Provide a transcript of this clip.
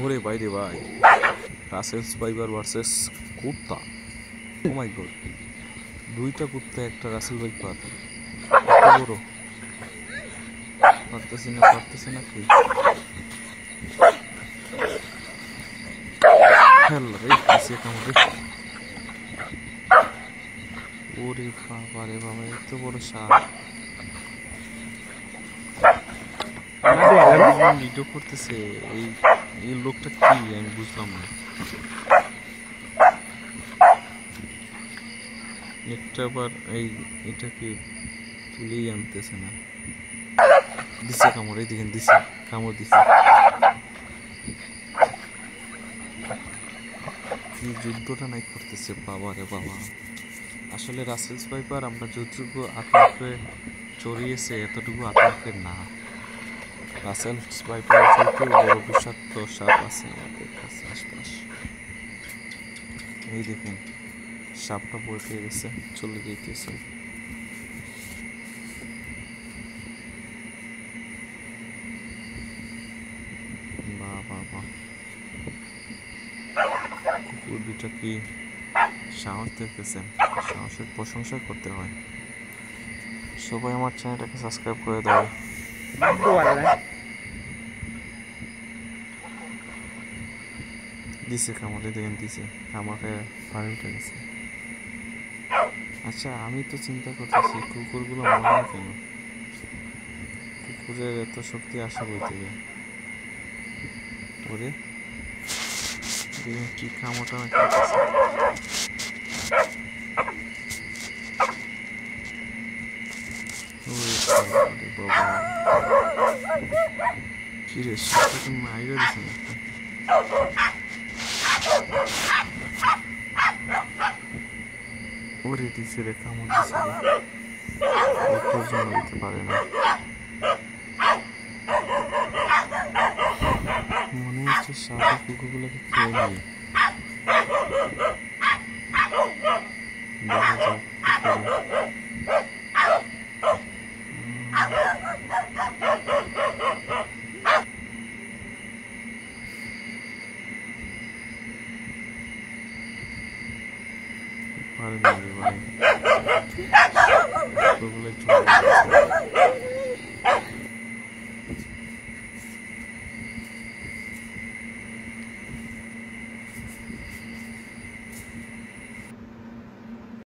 ওরে ভাই রে ভাই, রাসেলস ভাইপার ভার্সেস কুত্তা। ও মাই গড, দুইটা কুত্তা একটা রাসেল ভাইপার, এত বড়। পারতেছে না কি হেল রে, কিসে কামড়ে। ওরে বাবা রে বাবা, এত বড় সাপ। ভিডিও করতেছে এই লোকটা, কি আমি বুঝলাম না। একটা আবার এটাকে তুলেই আনতেছে না। দিছে কামড়, এই দেখেন দিছে কামড় দিছে। কি যুদ্ধটা নাই করতেছে, বাবা রে বাবা। আসলে রাসেলস ভাইপার আমরা যতটুকু আতঙ্কে চড়িয়েছে এতটুকু আতঙ্কের না। রাসেলস ভাইপার যেহেতু বড় বিষাক্ত সাপ আছে আমাদের কাছে আশপাশ। এই দেখুন সাপটা বই পেয়ে গেছে, চলে যেতেছে। বাহ বাহ বাহ, কুকুর দুটা কি সাহস দেখতেছেন, সাহসের প্রশংসা করতে হয়। সবাই আমার চ্যানেলটাকে সাবস্ক্রাইব করে দাও। দিছে কামড়ে, দেখেন দিছে আমাকে পাড়ে উঠে গেছে। আচ্ছা, আমি তো চিন্তা করতেছি কুকুরগুলো মরে না কেন? কুকুরের এত শক্তি আসে বই থেকে। ওরে দেখেন কি কামড়টা না করতেছে। কি রে, সাপটাকে মাইরা দিছে নাকি? ওরে দিছে রে, কামড় দিছে রে, ওটার জন্য দিতে পারে না। মনে হচ্ছে সাপের কুকুরগুলোকে খেয়ে নেই। দেখা যাক পারে না রে ভাই, কুকুরগুলো চলে